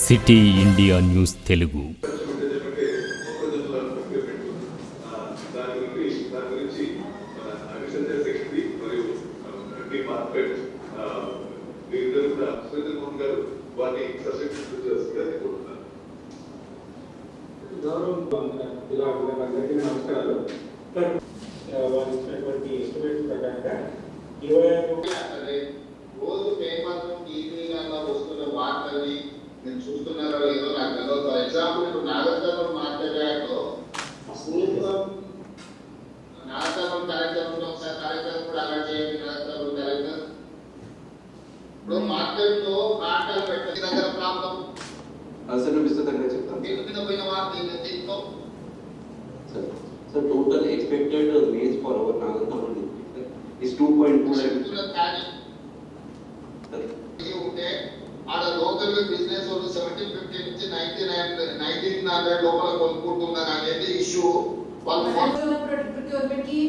City India news Telugu. నమస్కారాలు. వాళ్ళు ఇచ్చినటువంటి ఎస్టిమేట్ ప్రకారంగా రోజు పేపర్లు టీవీలలో వస్తున్న వార్తల్ని నేను చూస్తున్నారో లేదో నాకు తెలియదు. ఫర్ ఎగ్జాంపుల్ ఇప్పుడు నాగర్కర్నూలు మార్కెట్ యార్డ్లో నాగర్కర్నూలు కలెక్టర్ ఒకసారి కలెక్టర్ కూడా అలా చేయండి. నాగర్కర్నూలు కలెక్టర్ ఇప్పుడు మార్కెట్ లో ఆటలు పెట్టిన దగ్గర ప్రాబ్లం అసలు విస్తృతంగా చెప్తాను. మీద పోయిన వార్త దీంతో So total expected wage for our Nagarkirnul is 2.2 lakh. ఉంటే ఆడ లోకల్ బిజినెస్ వాళ్ళు 1750 నుంచి 1900 లోపల కొనుక్కుంటున్నారు అనేది ఇష్యూ. ప్రొక్యూర్మెంట్ కి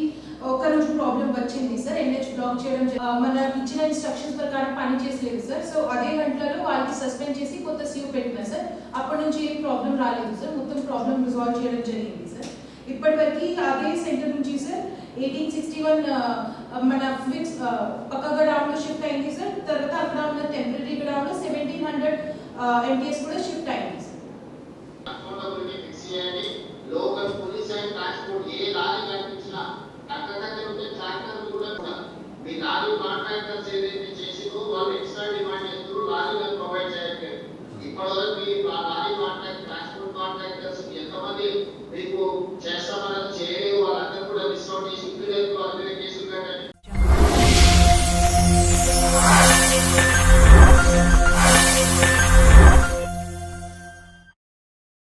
ఒక రోజు ప్రాబ్లం వచ్చింది సార్. ఎన్హెచ్ బ్లాక్ చేయడం, మన ఇచ్చిన ఇన్స్ట్రక్షన్స్ ప్రకారం పని చేసలేదు సార్. సో అదే గంటలలో వాళ్ళకి సస్పెండ్ చేసి కొత్త సీఓ పెట్టినా సార్. అప్పటి నుంచి ఏం ప్రాబ్లం రాలేదు సార్. మొత్తం ప్రాబ్లం రిజాల్వ్ చేయడం జరిగింది సార్. ఇప్పటివరకు అదే సెంటర్ నుంచి సార్ 1861 మన ఫిక్స్ పక్క గడామ్ లో షిఫ్ట్ అయింది సార్. తర్వాత అక్కడ ఉన్న టెంపరరీ గడామ్ లో 1700 ఎంటీఎస్ కూడా షిఫ్ట్ అయింది సార్. అకౌంటబిలిటీ ఫిక్స్ చేయండి. Local police and transport A lorry కనిపించినా అక్కడ ఉంటే ట్రాక్టర్ కూడా మీ లారీ కాంట్రాక్టర్స్ ఏదైతే